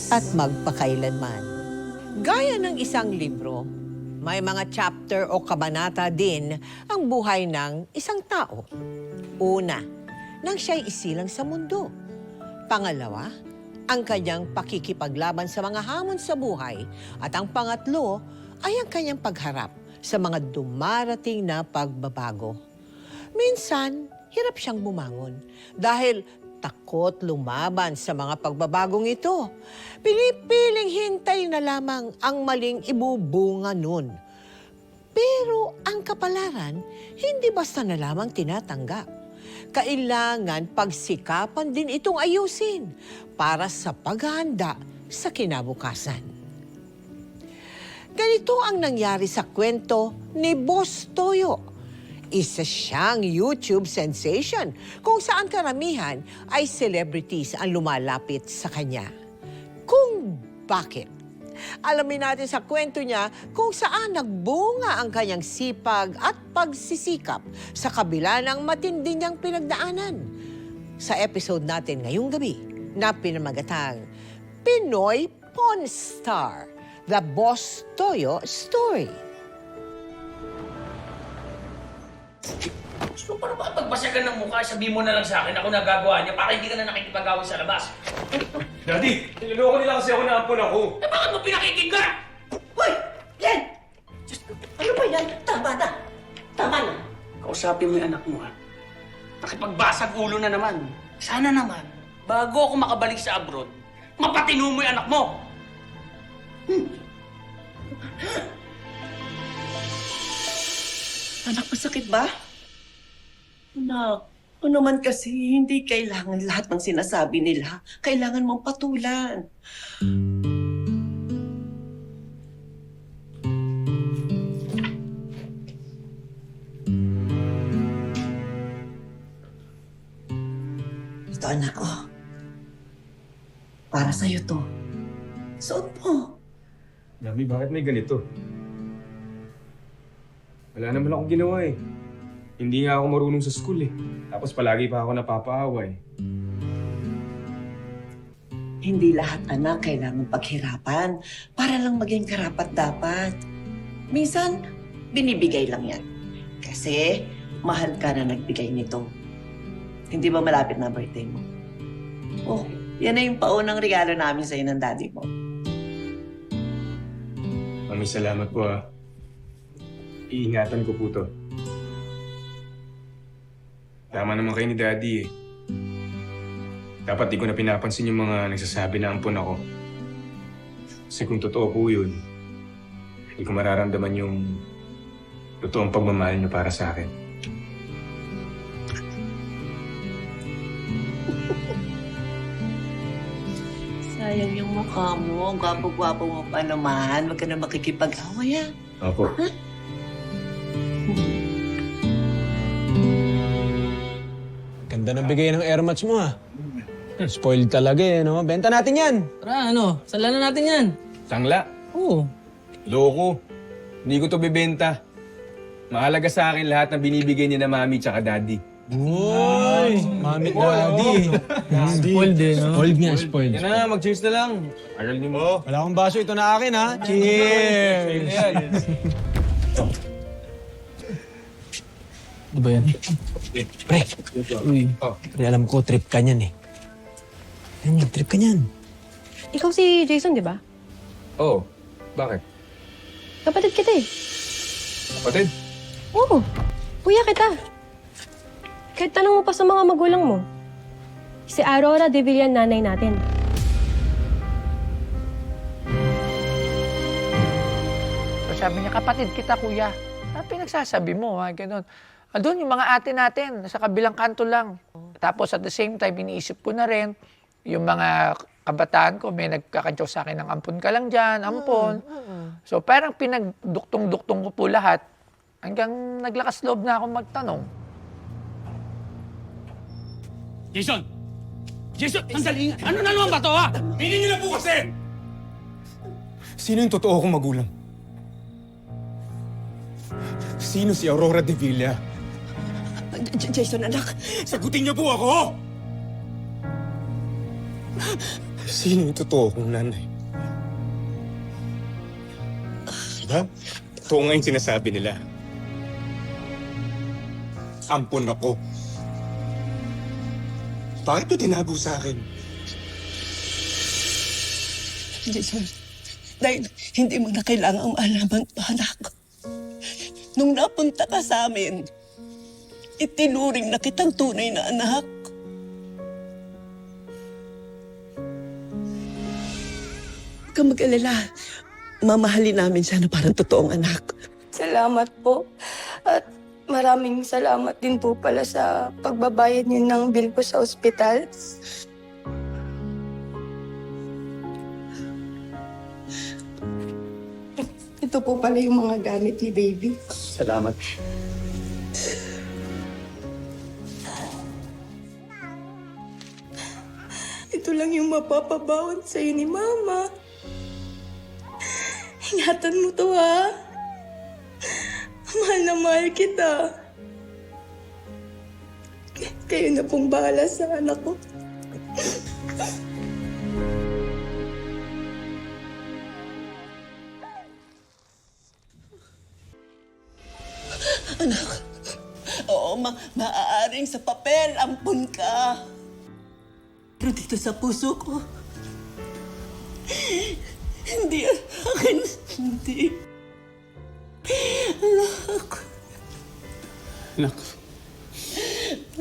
at magpakailanman. Gaya ng isang libro, may mga chapter o kabanata din ang buhay ng isang tao. Una, nang siya'y isilang sa mundo. Pangalawa, ang kanyang pakikipaglaban sa mga hamon sa buhay. At ang pangatlo ay ang kanyang pagharap sa mga dumarating na pagbabago. Minsan, hirap siyang bumangon dahil takot lumaban sa mga pagbabagong ito. Pinipiling hintay na lamang ang maling ibubunga nun. Pero ang kapalaran, hindi basta na lamang tinatanggap. Kailangan pagsikapan din itong ayusin para sa paghahanda sa kinabukasan. Ganito ang nangyari sa kwento ni Boss Toyo. Isa siyang YouTube sensation kung saan karamihan ay celebrities ang lumalapit sa kanya. Kung bakit? Alamin natin sa kwento niya kung saan nagbunga ang kanyang sipag at pagsisikap sa kabila ng matindi niyang pinagdaanan. Sa episode natin ngayong gabi na pinamagatang Pinoy Pawn Star, The Boss Toyo Story. Gusto pa naman pagbasagan ng mukha, sabihin mo na lang sa akin ako nagagawa niya para hindi ka na nakikipag-away sa labas. Daddy, niloloko nila kasi ako na ampon ako. Eh bakit mo pinakikinggan? Hoy! Len! Diyos ko, ano ba yan? Tama na! Tama na! Kausapin mo yung anak mo, ha? Nakipagbasag ulo na naman. Sana naman, bago ako makabalik sa abroad, mapatino mo yung anak mo. Anak, masakit ba? Anak, ano naman kasi hindi kailangan lahat ng sinasabi nila. Kailangan mong patulan. Ito, anak, oh. Para sa'yo to. Suot mo. Mami, bakit may ganito? Wala naman akong ginawa eh. Hindi nga ako marunong sa school eh. Tapos palagi pa ako napapaaway. Hindi lahat, anak, kailangan paghirapan para lang maging karapat-dapat. Minsan, binibigay lang yan. Kasi, mahal ka na nagbigay nito. Hindi ba malapit na birthday mo? Oh, yan na yung paunang regalo namin sa'yo ng daddy mo. Mami, salamat po ah. Iingatan ko po to. Tama naman kayo ni Daddy eh. Dapat di ko na pinapansin yung mga nagsasabi na ampon ako. Kasi kung totoo po yun, hindi ko mararamdaman yung totoong pagmamahal niyo para sa akin. Sayang yung mukha mo. Gwapo-gwapo mo pa naman. Huwag ka na makikipag-away, ah. Opo. Ganda ng bigay ng air match mo, ha? Spoiled talaga, eh, no? Benta natin yan! Tara, ano? Sala na natin yan. Tangla. Oo. Loko. Hindi ko to bibenta. Mahalaga sa akin lahat ng binibigay niya na mami tsaka daddy. Uy! Mami, daddy! Spoiled eh, no? Spoiled nga, spoiled. Yan na, mag-cheers na lang. Aral niyo mo. Wala akong baso, ito na akin, ha? Cheers! Ano ba yan? Pre, Uy. pre, alam ko, trip ka niyan, eh. Yan yung trip ka niyan. Ikaw si Jason, di ba? Oo. Bakit? Kapatid kita eh. Kapatid? Oo. Kuya kita. Kahit tanong mo pa sa mga magulang mo. Si Aurora de Villan nanay natin. So sabi niya, kapatid kita, kuya. Ano pinagsasabi mo, ha? Ganun. Doon yung mga ate natin, sa kabilang kanto lang. Tapos at the same time, iniisip ko na rin, yung mga kabataan ko, may nagkakantsaw sa akin ng ampon ka lang dyan, ampon. So parang pinagduktong-duktong ko po lahat, hanggang naglakas loob na ako magtanong. Jason! Jason, sandali! Ano na naman ba to, ha? Pinin niyo na po kasi! Sino yung totoo kong magulang? Sino si Aurora de Villa? Jason, anak. Sagutin niyo po ako! Sino yung totoo kong nanay? Diba? Totoo nga yung sinasabi nila. Ampun ako. Bakit ito tinago sa akin? Jason, dahil hindi mo na kailangang malaman to, anak. Nung napunta ka sa amin, itinuring na kitang tunay na anak. Huwag kang mag-alala. Mamahalin namin siya na parang totoong anak. Salamat po. At maraming salamat din po pala sa pagbabayad niyo ng bill ko sa ospital. Ito po pala yung mga gamit ni baby. Salamat. Ito lang yung mapapabawon sa'yo ni Mama. Ingatan mo to, ha? Mahal na mahal kita. Kayo na pong bahala sa anak ko. Oo, maaaring sa papel, ampun ka. Pero dito sa puso ko, hindi akin, hindi. Anak,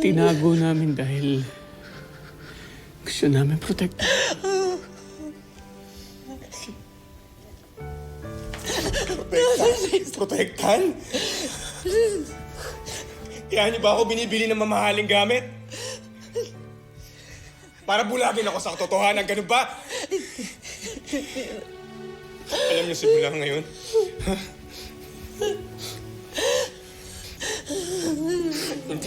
tinago namin dahil gusto namin protect. Protektan? Kaya niyo ba ako binibili ng mamahaling gamit? Para bulagin ako sa katotohanan, ganun ba? Alam niyo simula ngayon,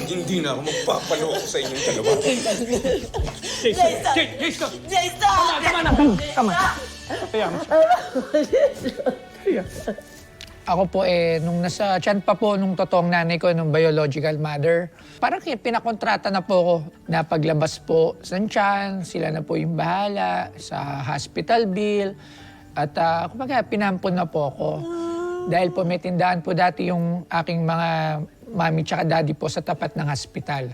hindi na ako magpapaloko sa inyong dalawa. Ako po nung nasa tiyan pa po nung totoong nanay ko, nung biological mother, parang pinakontrata na po ako na paglabas po sa tiyan, sila na po yung bahala sa hospital bill. At kumbaga, pinampon na po ako. Dahil po may tindahan po dati yung aking mga mami tsaka daddy po sa tapat ng hospital.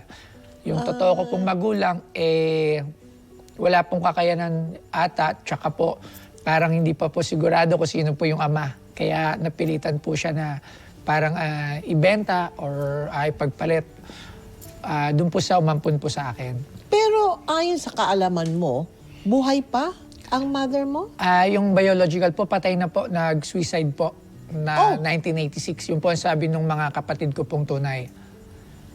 Yung totoo ko pong magulang, wala pong kakayanan ata, tsaka po parang hindi pa po sigurado kung sino po yung ama. Kaya napilitan po siya na parang ibenta or ipagpalit. Doon po sa umampun po sa akin. Pero ayon sa kaalaman mo, buhay pa ang mother mo? Yung biological po, patay na po, nag-suicide po na 1986. Yun po ang sabi ng mga kapatid ko pong tunay.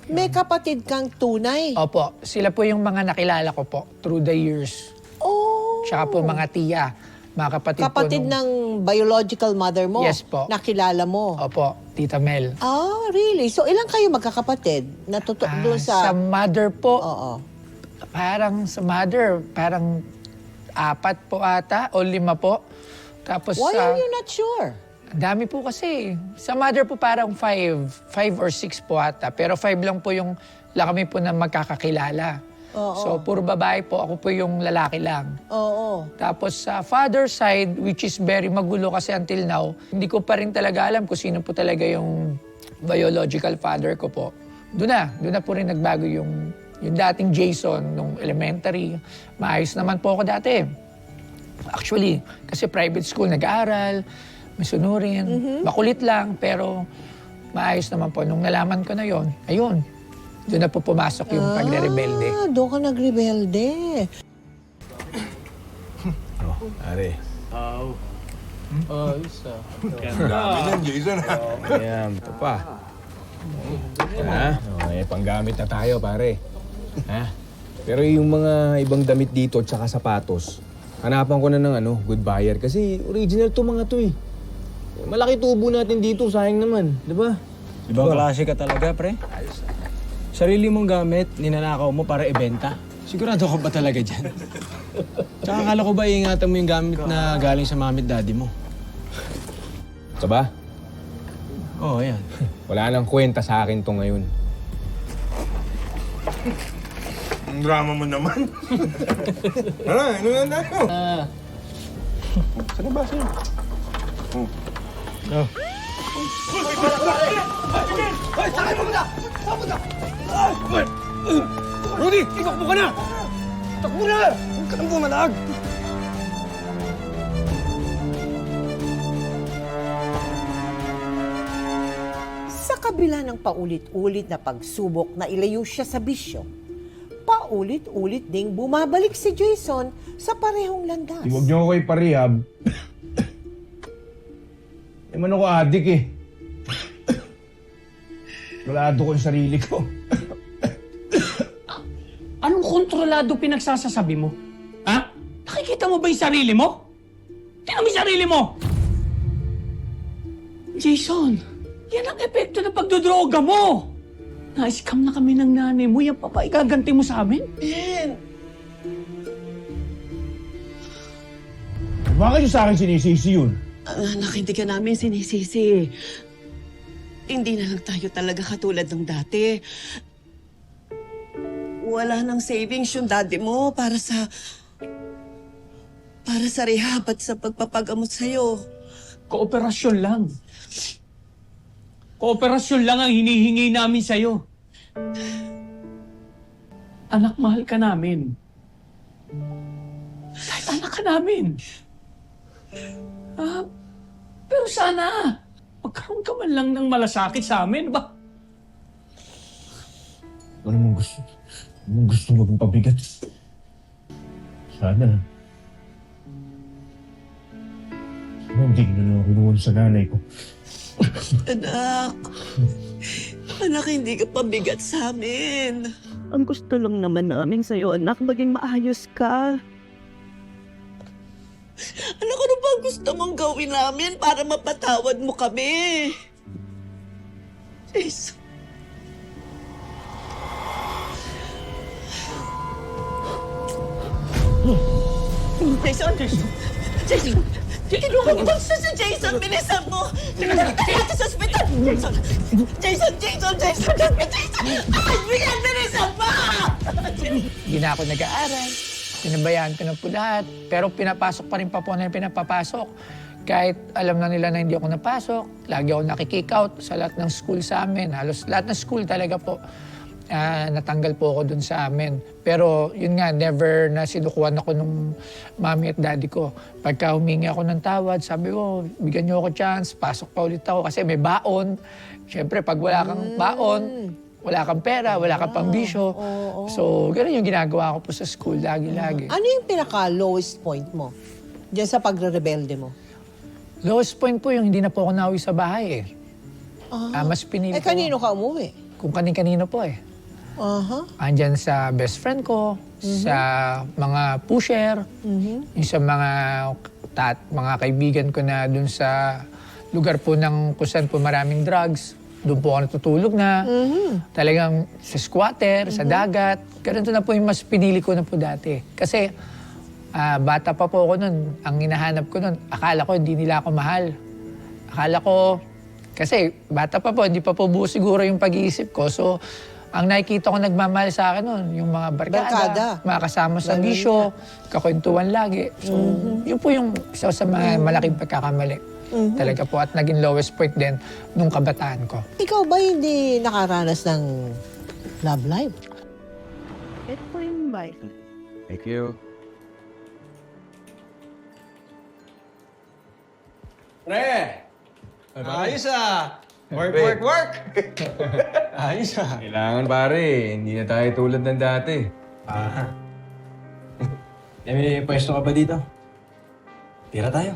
May kapatid kang tunay. Opo, sila po yung mga nakilala ko po through the years. Oh. Tsaka po mga tiya, mga kapatid, Kapatid po. ng biological mother mo? Yes po. Nakilala mo? Opo, Tita Mel. Ah, really? So ilang kayo magkakapatid? Doon Sa sa... mother po, Oo. parang sa mother, parang 4 po ata o 5 po. Tapos Why sa... are you not sure? Dami po kasi. Sa mother po parang 5 or 6 po ata. Pero 5 lang po yung kami po na magkakakilala. Oo. So, puro babae po. Ako po yung lalaki lang. Oo. Tapos sa father side, which is very magulo kasi until now, hindi ko pa rin talaga alam kung sino po talaga yung biological father ko po. Doon na po rin nagbago yung dating Jason nung elementary. Maayos naman po ako dati. Actually, kasi private school, nag-aaral, may sunurin, makulit lang, pero maayos naman po. Nung nalaman ko na yon, ayun, doon na po pumasok yung pagre-rebelde. Doon ka nagrebelde. Are. Ayan, ito pa. Ha? May panggamit na tayo, pare. Ha? Pero yung mga ibang damit dito at saka sapatos, hanapan ko na ng good buyer kasi original to mga to eh. Malaki tubo natin dito, sayang naman, di ba? Ibang klase ka talaga, pre. Sarili mong gamit, ninanakaw mo para ibenta. Sigurado ka ba talaga dyan? Tsaka akala ko ba iingatan mo yung gamit na galing sa mami at daddy mo? Ito ba? Oo, yan. Wala nang kwenta sa akin to ngayon. Ang drama mo naman. Tara, inulan tayo. Saan ba sa'yo? Rudy! Itakbo ka na! Takbo na! Huwag ka nang bumalag! Sa kabila ng paulit-ulit na pagsubok na ilayo siya sa bisyo, paulit-ulit ding bumabalik si Jason sa parehong landas. Huwag niyo ako iparehab. Naman ako adik eh. Kalado ko yung sarili ko. Anong kontrolado pinagsasasabi mo? Ha? Nakikita mo ba yung sarili mo? Tingnan mo yung sarili mo! Jason, yan ang epekto ng pagdodroga mo! Na-scam na kami ng nanay mo, yan pa ba igaganti mo sa amin? Ben! Bakit yung sa akin sinisisi yun? Anak, hindi ka namin sinisisi. Hindi na lang tayo talaga katulad ng dati. Wala nang savings yung daddy mo para sa rehab at sa pagpapagamot sa'yo. Kooperasyon lang. Kooperasyon lang ang hinihingi namin sa'yo. Anak, mahal ka namin. Kahit anak ka namin. Pero sana, magkaroon ka man lang ng malasakit sa amin, ba? Ano mong gusto? Anong gusto maging pabigat? Sana. Hindi ko na lang kinuha sa nanay ko. Anak, anak, hindi ka pabigat sa amin. Ang gusto lang naman namin sa'yo, anak, maging maayos ka. Anak, ano ba ang gusto mong gawin namin para mapatawad mo kami? Jason. Jason! Jason! Kinuha mo sa Jason! Bilisan mo! Natin sa ospital! Jason! Jason! Jason! Jason! Jason! Ay! Bilisan mo! Hindi na ako nag-aaral. Pinabayaan ko na po lahat. Pero pinapasok pa rin pa po na yung pinapapasok. Kahit alam na nila na hindi ako napasok, lagi ako nakikick out sa lahat ng school sa amin. Halos lahat ng school talaga po. Natanggal po ako dun sa amin. Pero yun nga, never na sinukuhan ako nung mami at daddy ko. Pagka humingi ako ng tawad, sabi ko, bigyan niyo ako chance, pasok pa ulit ako kasi may baon. Siyempre, pag wala kang baon, wala kang pera, wala kang pambisyo. So, ganun yung ginagawa ko po sa school, lagi-lagi. Ano yung pinaka-lowest point mo diyan sa pagre-rebelde mo? Lowest point po yung hindi na po ako nauwi sa bahay eh. Mas pinili ko. Kanino ka umuwi? Kung kanin-kanino po eh. Andyan sa best friend ko, sa mga pusher, yung sa mga kaibigan ko na dun sa lugar po ng kung saan po maraming drugs. Doon po ako natutulog na. Talagang sa squatter, sa dagat. Ganito na po yung mas pinili ko na po dati. Kasi bata pa po ako nun. Ang hinahanap ko nun, akala ko hindi nila ako mahal. Akala ko, kasi bata pa po, hindi pa po buo siguro yung pag-iisip ko. So, ang nakikita ko nagmamahal sa akin nun, yung mga barkada. Mga kasama sa bisyo, kakwentuhan lagi. So, yun po yung isa sa mga malaking pagkakamali. Talaga po at naging lowest point din nung kabataan ko. Ikaw ba hindi nakaranas ng love life? Ito po yung bike. Thank you. Pre! Ayos ah! Work! Ayos ah! Kailangan pare, hindi na tayo tulad ng dati. May pwesto ka ba dito? Tira tayo.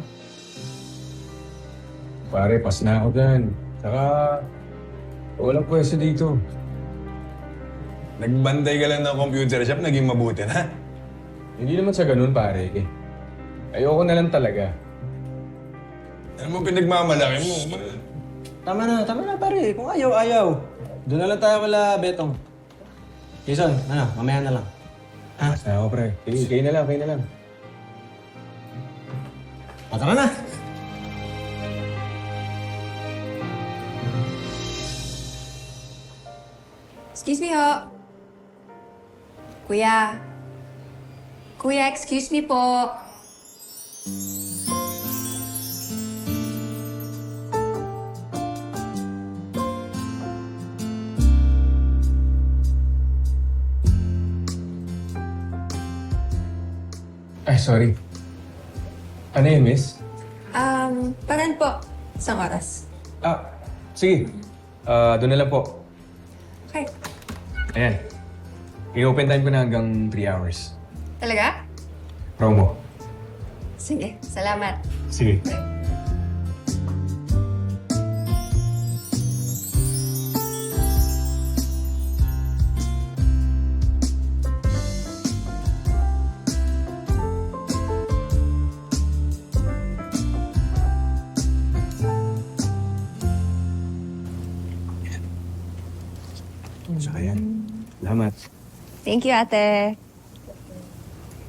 Pare, pas na ako dyan. Saka, walang pwesto dito. Nagbantay ka lang ng computer shop, naging mabuti na. Hindi naman sa ganun, pare. Ayoko na lang talaga. Ano mo pinagmamalaki mo? Tama na pare. Kung ayaw. Doon na lang tayo kala Betong. Jason, mamaya na lang. Pas na ako, pre. Sige, kayo na lang. Tara na! Excuse me ho. Kuya. Kuya, excuse me po. Ay, sorry. Ano yun, miss? Paran po. Isang oras. Sige. Doon na lang po. Okay. Ayan. I-open time ko na hanggang 3 hours. Talaga? Promo. Sige, salamat. Sige. Saka yan. Salamat. Thank you, ate.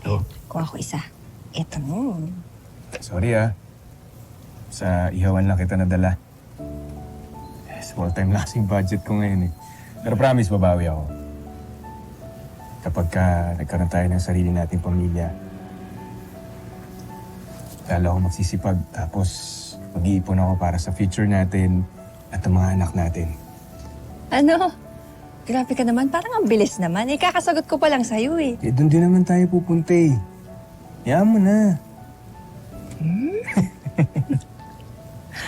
Oh. Kuha ko isa. Ito mo. Sorry sa ihawan lang kita nadala. Small time lang kasing budget ko ngayon eh. Pero promise, babawi ako. Kapag nagkaroon tayo ng sarili nating pamilya, lalo ako magsisipag. Tapos mag-iipon ako para sa future natin at ang mga anak natin. Ano? Grabe ka naman. Parang ang bilis naman. Ikakasagot ko pa lang sa'yo eh. Eh, doon din naman tayo pupunta eh. Hayaan mo na.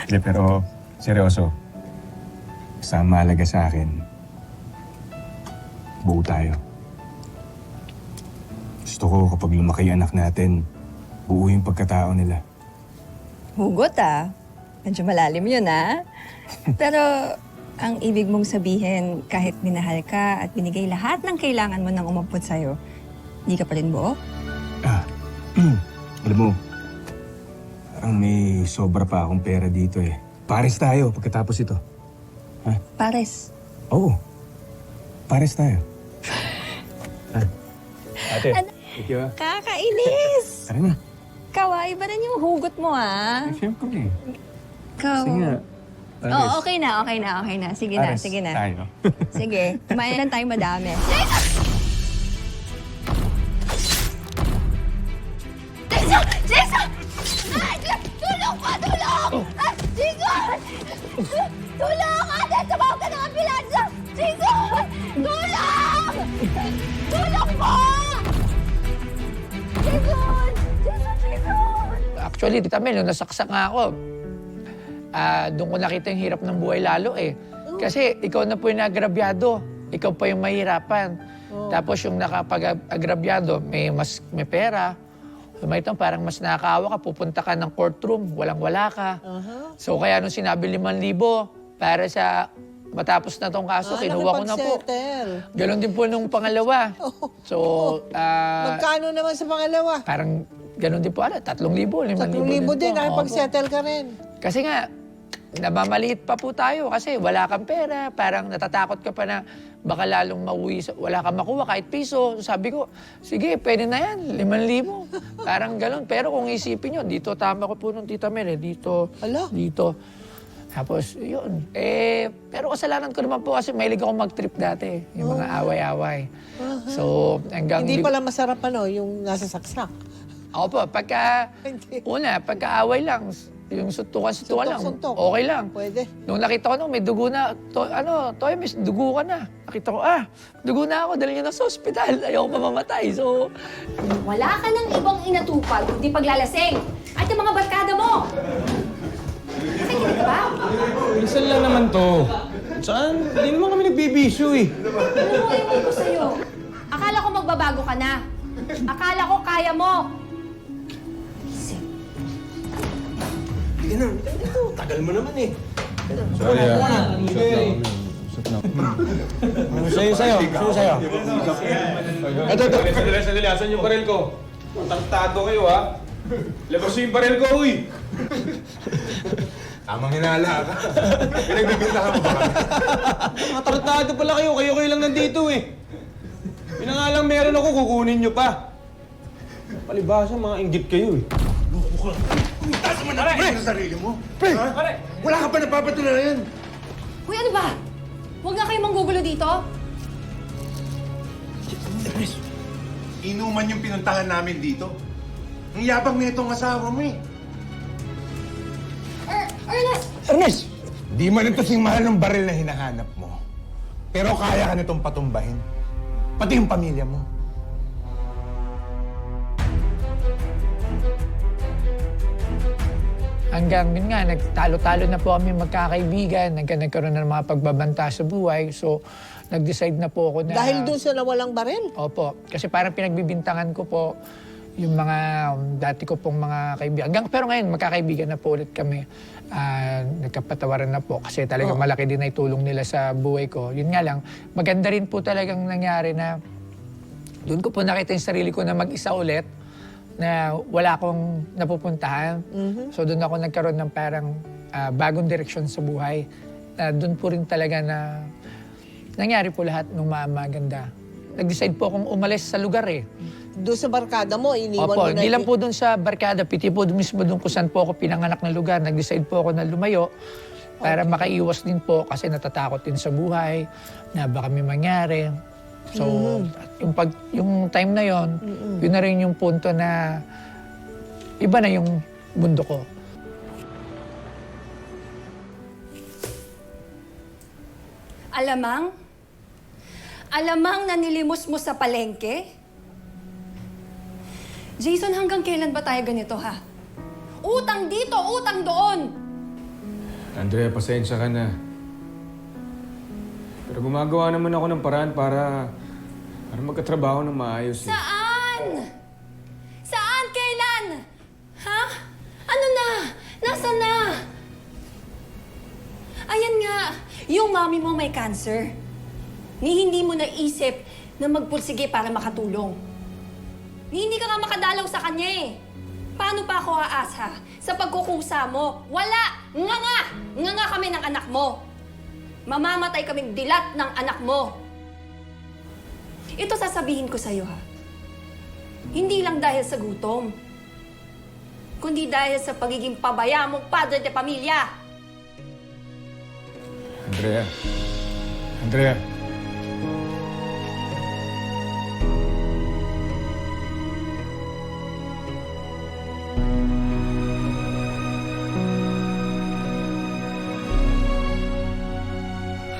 Hindi, pero seryoso. Sa mahalaga sa akin, buo tayo. Gusto ko kapag lumaki yung anak natin, buo yung pagkatao nila. Hugot ah. Medyo malalim yun ah. Pero ang ibig mong sabihin, kahit minahal ka at binigay lahat ng kailangan mo nang umabot sa'yo, hindi ka pa rin buo? Alam mo, parang may sobra pa akong pera dito eh. Pares tayo pagkatapos ito. Pares. Oo. Pares tayo. Ate, thank you ah. Kakainis! Tara na. Kawaii ba rin yung hugot mo ah? Siyempre. Ikaw. Sige nga. Pares. Oo, okay na. Sige na, Pares sige na. tayo. Sige, kumain lang tayo madami. Jason! Tulong pa! Tulong! Jason! Tulong! Ate! Tumawag ka ng ambulansya! Jason! Tulong! Tulong po! Jason! Actually, Tita Mel, nung nasaksak nga ako, doon ko nakita yung hirap ng buhay lalo eh. Kasi ikaw na po yung nagrabyado. Ikaw pa yung mahirapan. Tapos yung nakapag-agrabyado, may pera. Lumaitang parang mas nakakaawa ka, pupunta ka ng courtroom, walang-wala ka. So kaya nung sinabi 5,000 para sa matapos na tong kaso, kinuha ko na po. Ganon din po nung pangalawa. So, Magkano naman sa pangalawa? parang ganon din po, 3,000, 5,000 3,000 din, po. nakipag-settle ka rin. Kasi nga, nabamaliit pa po tayo kasi wala kang pera. Parang natatakot ka pa na baka lalong mauwi, wala kang makuha kahit piso. Sabi ko, sige, pwede na yan, 5,000. Parang gano'n. Pero kung isipin nyo, dito tama ko po nung Tita Mel, dito, Ala. dito. Tapos, yun. Pero kasalanan ko naman po kasi mahilig ako mag-trip dati. Yung mga away-away. So, hanggang... Hindi pala masarap yung nasa saksak. Ako po, pagka away lang, yung suntukan lang, Suntok-suntok. okay lang. Pwede. Nung nakita ko may dugo na, Toy, miss, dugo ka na. Nakita ko, dugo na ako, dali niyo na sa ospital. Ayoko pa mamatay. So, Wala ka nang ibang inatupag, kundi paglalasing. At yung mga barkada mo. Nakikinig ka ba? Minsan lang naman to. Saan? Hindi naman kami nagbibisyo eh. Ano mo ewan ko sa'yo? Akala ko magbabago ka na. Akala ko kaya mo. Sorry Sa'yo. Ito. Sandali. Asan yung baril ko? Tartado kayo Labas yung baril ko, uy! Tamang hinala ka. Pinagbibintahan mo ba kami? Mga tartado pala kayo. Kayo lang nandito eh. Yun na nga lang meron ako, kukunin nyo pa. Palibasa, mga inggit kayo eh. Taas mo na sa sarili mo. Pre! Wala ka pa napapatunayan. Uy, ano ba? Huwag na kayong manggugulo dito. Inuman yung pinuntahan namin dito. Ang yabang na itong asawa mo eh. Ernest! Di man ito sing mahal ng baril na hinahanap mo. Pero kaya ka nitong patumbahin. Pati yung pamilya mo. Hanggang yun nga, nagtalo-talo na po kami magkakaibigan, nagkaroon na ng mga pagbabanta sa buhay. So, nag-decide na po ako na... Dahil doon sa nawalang baril. Opo. Kasi parang pinagbibintangan ko po yung mga dati ko pong mga kaibigan. Pero ngayon, magkakaibigan na po ulit kami. Nagkapatawaran na po kasi talagang malaki din na itulong nila sa buhay ko. Yun nga lang, maganda rin po talagang nangyari na doon ko po nakita yung sarili ko na mag-isa ulit na wala akong napupuntahan. So doon ako nagkaroon ng parang bagong direksyon sa buhay. Doon po rin talaga na nangyari po lahat ng maganda. Nag-decide po akong umalis sa lugar eh. Doon sa barkada mo, iniwan Opo, mo na... hindi lang po doon sa barkada, piti po mismo doon kung saan po ako pinanganak na lugar. Nag-decide po ako na lumayo para makaiwas din po kasi natatakot din sa buhay na baka may mangyari. So, yung time na yon, yun na rin yung punto na iba na yung mundo ko. Alamang? Alamang na nilimos mo sa palengke? Jason, hanggang kailan ba tayo ganito, ha? Utang dito, utang doon! Andrea, pasensya ka na. Pero gumagawa naman ako ng paraan para magkatrabaho ng maayos. Saan? Saan? Kailan? Ha? Ano na? Nasaan na? Ayan nga, yung mami mo may cancer. Ni hindi mo naisip na magpursige para makatulong. Ni hindi ka nga makadalaw sa kanya eh. Paano pa ako aasa sa pagkukusa mo? Wala! Nga kami ng anak mo. Mamamatay kaming dilat ng anak mo. Ito sasabihin ko sa'yo, ha? Hindi lang dahil sa gutom, kundi dahil sa pagiging pabaya mong padre de pamilya. Andrea.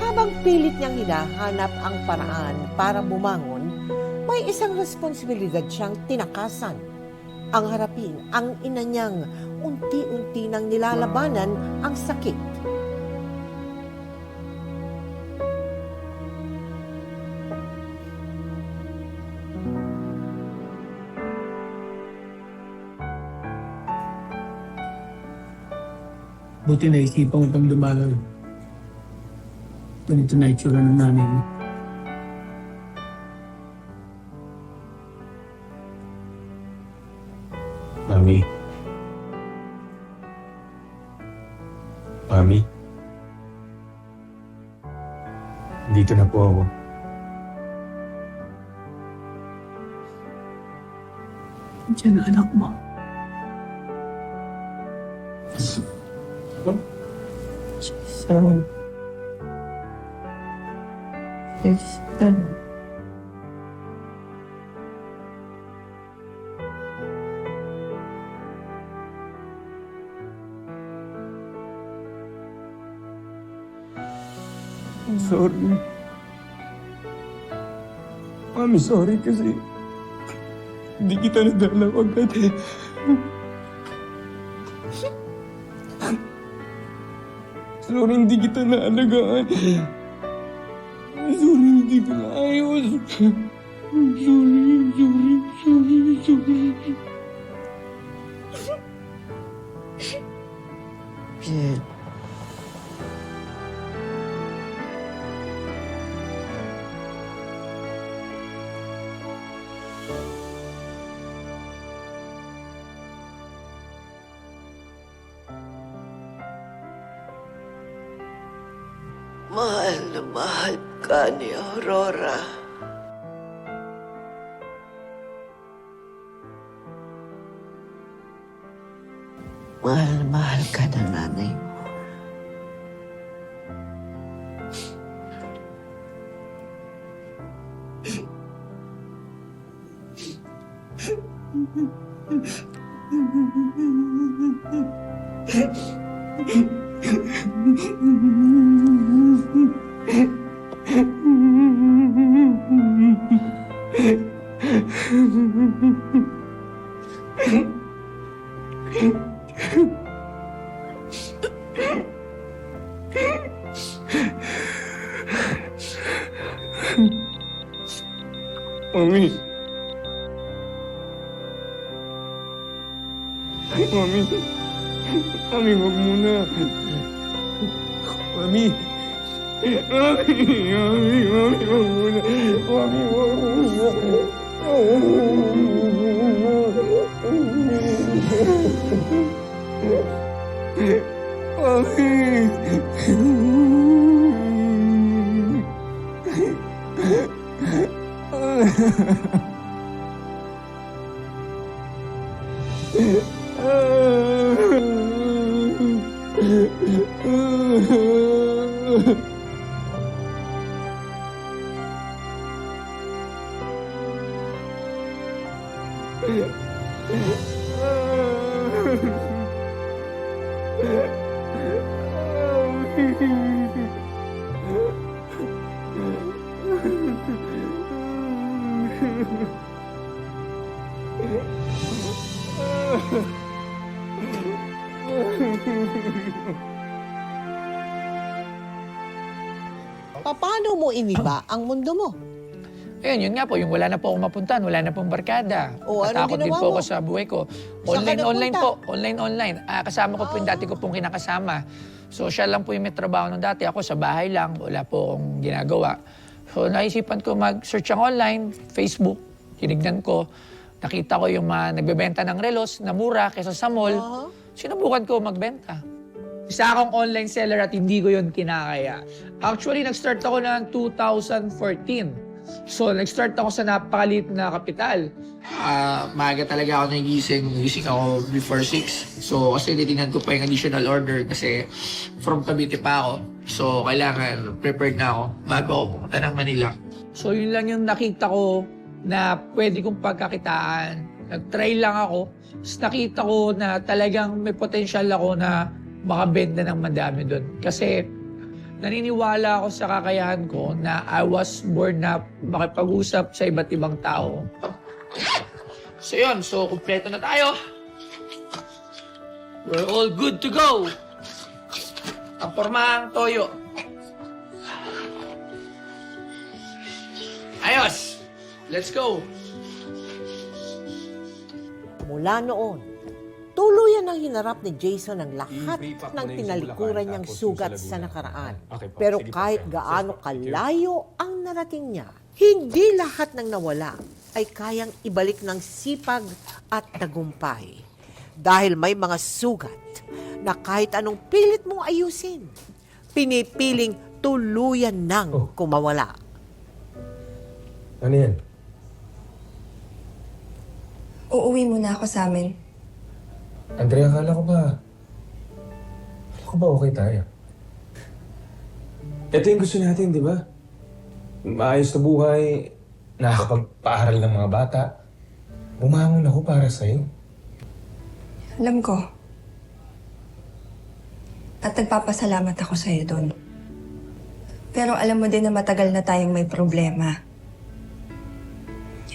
Habang pilit niyang hinahanap ang paraan para bumangon, may isang responsibilidad siyang tinakasan. Ang harapin ang ina niyang unti-unti nang nilalabanan ang sakit. Buti na isipan ko pang dumalaw. Ganito na itsura ng nanay mo. Mami. Mami. Dito na po ako. Diyan ang anak mo. Jason. Jason. Sorry. Mami, sorry kasi hindi kita nadalaw agad. Sorry, hindi kita naalagaan. Sorry, hindi ko naayos. Sorry. Mahal na mahal ka ni Aurora. Mahal na mahal ka ng nanay mo. Mami. Mami. Mami, wag muna. Mami. Mami, wag muna. Mami, wag muna. Paano mo iniba ang mundo mo? Ayun, yun nga po, yung wala na po akong mapuntahan, wala na pong barkada. O, anong Natakot din ginawa po mo? ako sa buhay ko. Saan ka Online napunta? po, online. Kasama ko po yung dati ko pong kinakasama. So siya lang po yung may trabaho nung dati. Ako sa bahay lang, wala po akong ginagawa. So naisipan ko mag-search ang online, Facebook, tinignan ko. Nakita ko yung mga nagbebenta ng relos na mura kaysa sa mall. Sinubukan ko magbenta. Isa akong online seller at hindi ko yun kinakaya. Actually, nag-start ako ng 2014. So, nag-start ako sa napakaliit na kapital. Maaga talaga ako nagising. Nagising ako before 6. So, kasi titingnan ko pa yung additional order kasi from Cavite pa ako. So, kailangan prepared na ako bago ako pumunta ng Manila. So, yun lang yung nakita ko na pwede kong pagkakitaan. Nag-try lang ako. Tapos nakita ko na talagang may potential ako na makabenta ng madami doon. Kasi naniniwala ako sa kakayahan ko na I was born na makipag-usap sa iba't ibang tao. So yun, so kumpleto na tayo. We're all good to go. Ang pormahang toyo. Ayos! Let's go! Mula noon, tuluyan ang hinarap ni Jason ang lahat ng tinalikuran niyang sugat sa nakaraan. Pero kahit gaano kalayo ang narating niya, hindi lahat ng nawala ay kayang ibalik ng sipag at tagumpay. Dahil may mga sugat na kahit anong pilit mong ayusin, pinipiling tuluyan nang kumawala. Ano yan? Uuwi muna ako sa amin. Andrea, akala ko ba okay tayo? Ito yung gusto natin, di ba? Maayos na buhay, nakakapagpaaral ng mga bata. Bumangon ako para sa'yo. Alam ko. At nagpapasalamat ako sa'yo doon. Pero alam mo din na matagal na tayong may problema.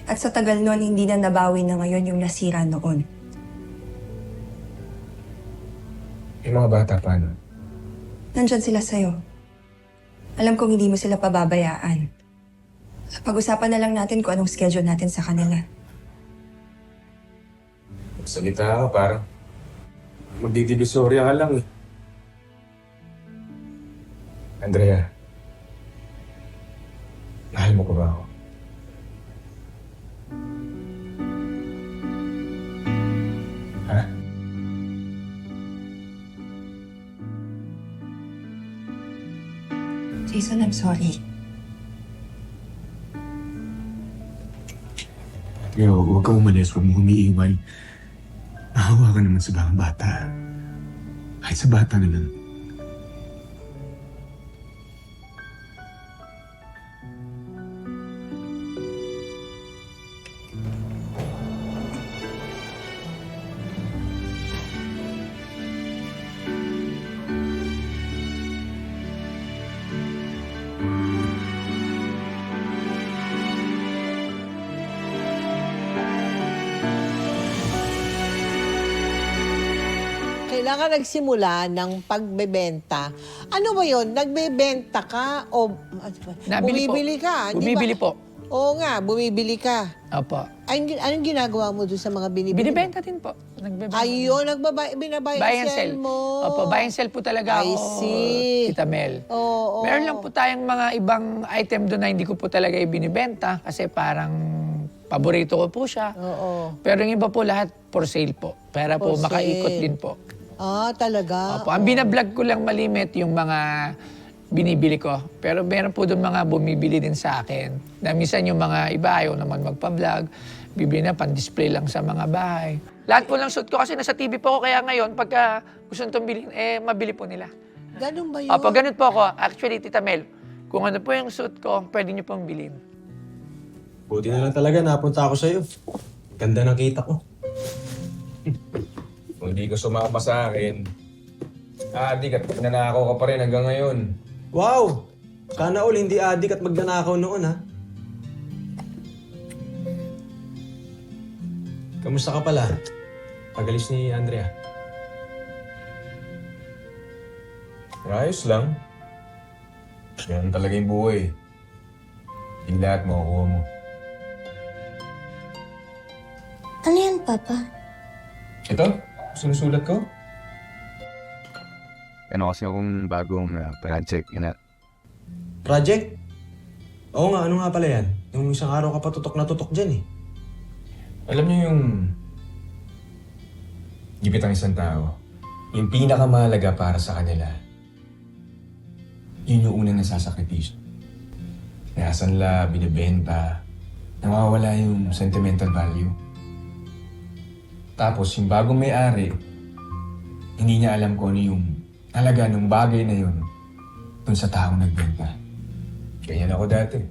At sa tagal noon, hindi na nabawi na ngayon yung nasira noon. Yung mga bata, paano? Nandyan sila sa'yo. Alam kong hindi mo sila pababayaan. Pag-usapan na lang natin kung anong schedule natin sa kanila. Salita ka, parang magdidivisorya ka lang eh. Andrea, mahal mo ko ba ako? Ha? Jason, I'm sorry. Pero huwag ka umalis, huwag mo umiiwan. Nahawa ka naman sa mga bata. Kahit sa bata na lang. kailan ka nagsimula ng pagbebenta? Ano ba yon? Nagbebenta ka o bumibili ka? Di ba? Bumibili po. Oo nga, bumibili ka. Opo. Anong ginagawa mo doon sa mga binibili? Binibenta din po. Nagbebenta. Ayun, binabuy Buy and and sell sell. mo. Opo, buy and sell po talaga I ako, see. Tita Mel. Oo. Meron lang po tayong mga ibang item doon na hindi ko po talaga ibinibenta kasi parang paborito ko po siya. Oo. Pero yung iba po lahat for sale po. Para po For makaikot sale. din po. Ah, talaga? Opo. Ang binablog ko lang malimit yung mga binibili ko. Pero meron po doon mga bumibili din sa akin. Na minsan yung mga iba ayaw naman magpa-vlog. Bibili na, pan-display lang sa mga bahay. Lahat po ng suit ko kasi nasa TV po ako. Kaya ngayon, pagka gusto nitong bilhin, mabili po nila. Ganun ba yun? Opo, ganun po ako. Actually, Tita Mel, kung ano po yung suit ko, pwede niyo pong bilhin. Buti na lang talaga napunta ako sa'yo. Ganda ng kita ko. Kung hindi ka sumama sa akin, adik at nanakaw ka pa rin hanggang ngayon. Wow! Sana all hindi adik at magnanakaw noon, ha? Kamusta ka pala? Pagalis ni Andrea. Ayos lang. Yan talaga yung buhay. Hindi lahat makukuha mo. Ano yan, Papa? Ito, sinusulat ko. Ano kasi akong bagong project. Project? Oo nga, ano nga pala yan? Yung isang araw ka pa tutok na tutok dyan, eh. Alam niyo yung gipit ang isang tao, yung pinakamahalaga para sa kanila, yun yung unang nasasakripisyo. Kaya sanla, binibenta, nawawala yung sentimental value. Tapos yung bagong may-ari, hindi niya alam kung ano yung halaga ng bagay na yun dun sa taong nagbenta. Ganyan ako dati.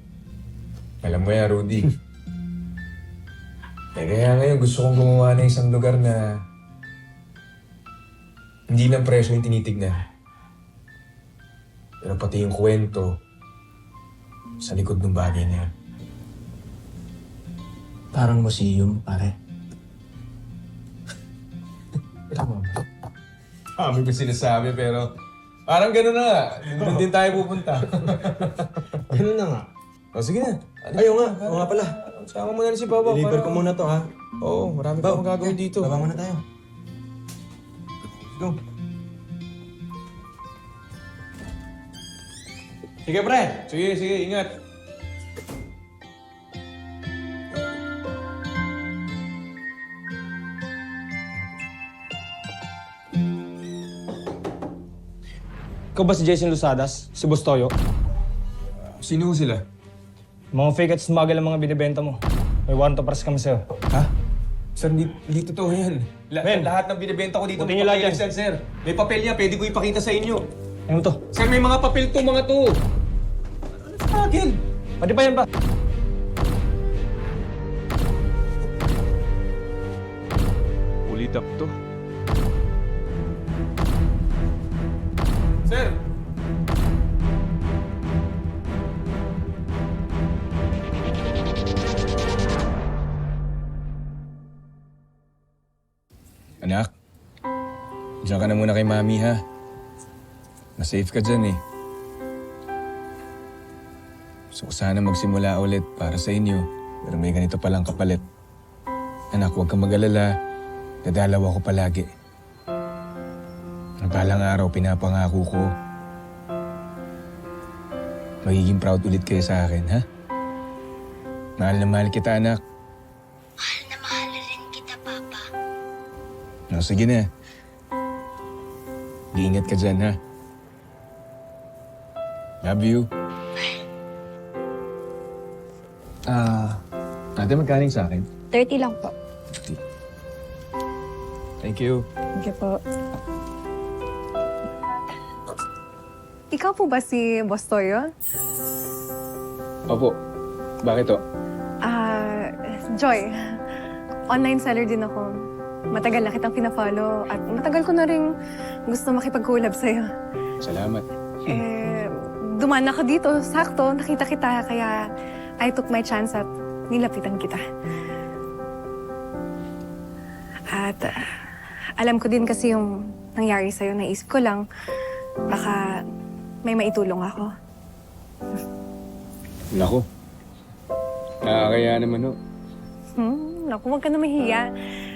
Alam mo yan, Rudy. Kaya ngayon gusto kong gumawa ng isang lugar na hindi lang presyo yung tinitignan. Pero pati yung kwento sa likod ng bagay na yan. Parang museum, pare. Kami ko sinasabi pero parang gano'n na nga. Doon din tayo pupunta. Ganun na nga. O sige na. Ayaw nga, oo nga pala. Sama mo na rin si Papa. Deliver ko muna to, ha? Oo, marami pa akong gagawin dito. Baba muna tayo. Go. Sige, pre. Sige, ingat. Ikaw ba si Jason Lusadas? Si Boss Toyo? Sino sila? Mga fake at smuggle ang mga binibenta mo. May warrant of arrest kami sa'yo. Ha? Sir, hindi totoo yan. Men, Lahat ng binibenta ko dito buti may niyo papel lahat yan, sir. May papel niya, pwede ko ipakita sa inyo. ano to? Sir, may mga papel to, mga to. Ano sa akin? Pwede pa yan ba? Ulit up to. Sir! Anak, diyan ka na muna kay Mami, ha? Mas-safe ka dyan, eh. So, sana magsimula ulit para sa inyo. Pero may ganito palang kapalit. Anak, huwag kang mag-alala. Dadalaw ako palagi. Ang balang araw, pinapangako ko. Magiging proud ulit kayo sa akin, ha? Mahal na mahal kita, anak. Mahal na mahal rin kita, Papa. No, sige na. Iingat ka dyan, ha? Love you. Ate, magkaling sa akin? 30 lang po. Thank you. Thank you po. Ikaw po ba si Boss Toyo? Opo. Bakit to? Joy. Online seller din ako. Matagal na kitang pinafollow at matagal ko na rin gusto makipag-collab sa'yo. Salamat. Dumaan ako dito, sakto, nakita kita, kaya I took my chance at nilapitan kita. At alam ko din kasi yung nangyari sa'yo, naisip ko lang, baka may maitulong ako. Nako. Nakakaya naman, ho. Naku, huwag ka na mahiya.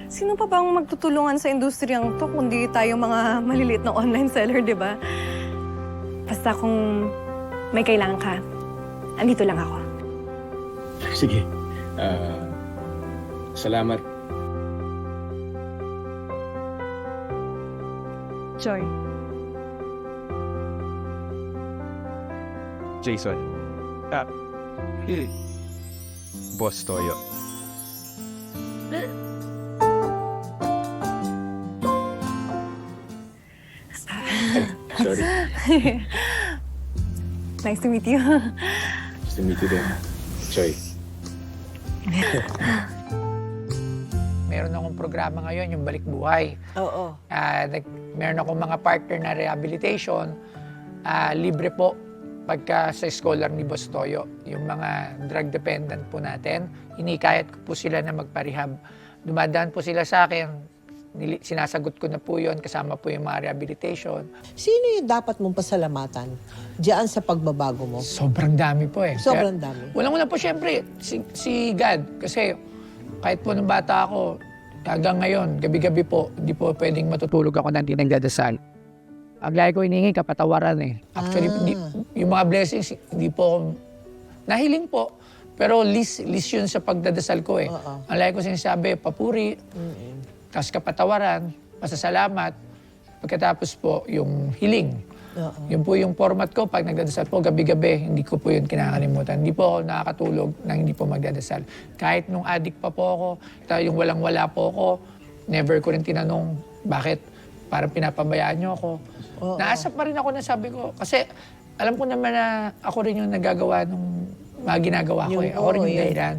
Sino pa bang magtutulungan sa industriyang to kundi tayo mga maliliit na online seller, di ba? Basta kung may kailangan ka, andito lang ako. Sige. Salamat. Joy. Jason. Boss Toyo. Sorry. Nice to meet you. Nice to meet you din. Choy. Meron akong programa ngayon, yung Balik Buhay. Oo. Meron akong mga partner na rehabilitation. Libre po pagka sa scholar ni Boss Toyo. Yung mga drug dependent po natin, inikayat ko po sila na magparehab. Dumadaan po sila sa akin, sinasagot ko na po yun, kasama po yung mga rehabilitation. Sino yung dapat mong pasalamatan diyan sa pagbabago mo? Sobrang dami po eh. Sobrang dami. Walang-una po syempre, si God. Kasi kahit po nung bata ako, hanggang ngayon, gabi-gabi po, hindi po pwedeng matutulog ako na hindi nagdadasal. Ang lagi ko hiningi, kapatawaran eh. Actually, yung mga blessings, hindi po ako nahiling po. Pero list yun sa pagdadasal ko eh. Ang lagi ko sinasabi, papuri, tapos kapatawaran, pasasalamat, pagkatapos po yung hiling. Yun po yung format ko pag nagdadasal po gabi-gabi, hindi ko po yun kinakalimutan. Hindi po ako nakakatulog nang hindi po magdadasal. Kahit nung addict pa po ako, yung walang-wala po ako, never ko rin tinanong bakit parang pinapabayaan niyo ako. Naasa pa rin ako na sabi ko, kasi alam ko naman na ako rin yung nagagawa nung mga ginagawa ko eh. Ako rin yung dahilan.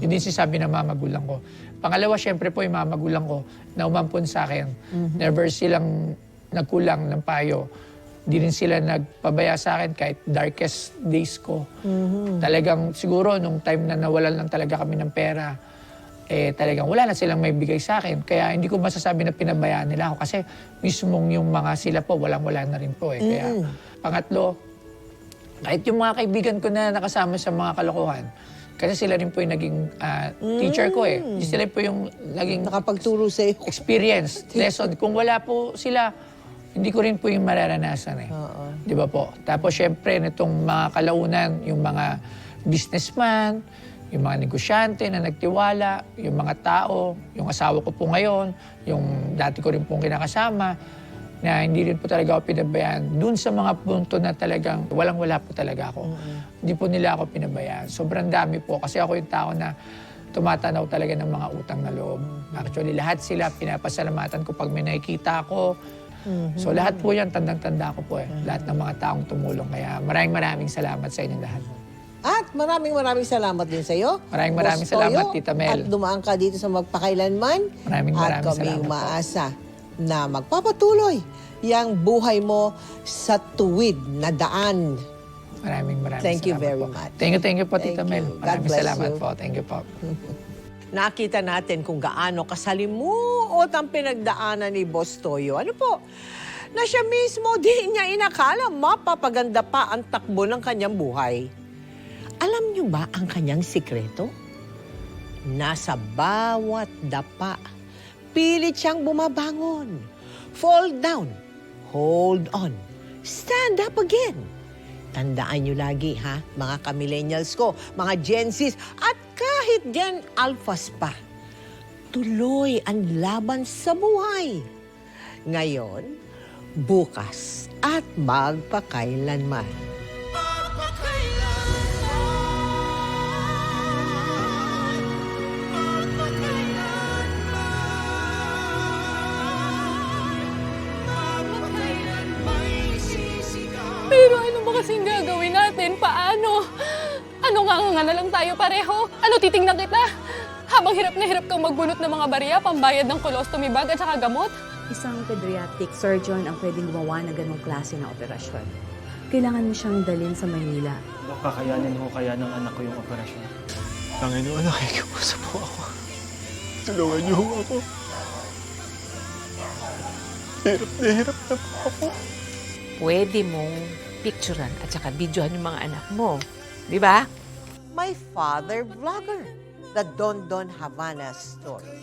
Yun din sinasabi ng mga magulang ko. Pangalawa, syempre po yung mga magulang ko na umampun sa akin. Never silang nagkulang ng payo. Di rin sila nagpabaya sa akin kahit darkest days ko. Talagang siguro nung time na nawalan lang talaga kami ng pera, talagang wala na silang may bigay sa akin. Kaya hindi ko masasabi na pinabayaan nila ako kasi mismong yung mga sila po, walang-wala na rin po eh. Kaya pangatlo, kahit yung mga kaibigan ko na nakasama sa mga kalokohan, kasi sila rin po yung naging teacher ko eh. Sila po yung naging nakapagturo sa iyo. Experience, lesson. Kung wala po sila, hindi ko rin po yung mararanasan eh. Di ba po? Tapos syempre, nitong mga kalaunan, yung mga businessman, yung mga negosyante na nagtiwala, yung mga tao, yung asawa ko po ngayon, yung dati ko rin pong kinakasama, na hindi rin po talaga ako pinabayaan. Doon sa mga punto na talagang walang-wala po talaga ako. Hindi po nila ako pinabayaan. Sobrang dami po kasi ako yung tao na tumatanaw talaga ng mga utang na loob. Actually, lahat sila pinapasalamatan ko pag may nakikita ako. So lahat po yan, tandang-tanda ko po eh. Lahat ng mga taong tumulong. Kaya maraming salamat sa inyong lahat. At maraming salamat din sa iyo. Maraming salamat, Tita Mel. At dumaan ka dito sa Magpakailanman. Maraming at kami salamat umaasa na magpapatuloy yung buhay mo sa tuwid na daan. Maraming Thank you salamat very po. much. Thank you po, Tita Mel. you. God Maraming bless salamat you. po. Thank you po. Nakita natin kung gaano kasalimuot ang pinagdaanan ni Boss Toyo. Ano po? Na siya mismo di niya inakala mapapaganda pa ang takbo ng kanyang buhay. Alam niyo ba ang kanyang sikreto? Nasa bawat dapa, pilit siyang bumabangon. Fall down, hold on, stand up again. Tandaan niyo lagi ha, mga ka-millennials ko, mga Gen Zs, at kahit Gen Alphas pa. Tuloy ang laban sa buhay. Ngayon, bukas, at magpakailanman. Pero ano ba kasing gagawin natin? Paano? Ano nga na lang tayo pareho? Ano titingnan kita? Habang hirap na hirap kang magbunot ng mga barya, pambayad ng colostomy bag at saka gamot? Isang pediatric surgeon ang pwedeng gumawa na ganong klase ng operasyon. Kailangan mo siyang dalhin sa Maynila. Kakayanin ko kaya ng anak ko yung operasyon. Panginoon, nakikiusap po ako. Tulungan niyo ako. Pwede mong picturean at saka videohan yung mga anak mo. Di ba? My father vlogger, the Don Don Havana story.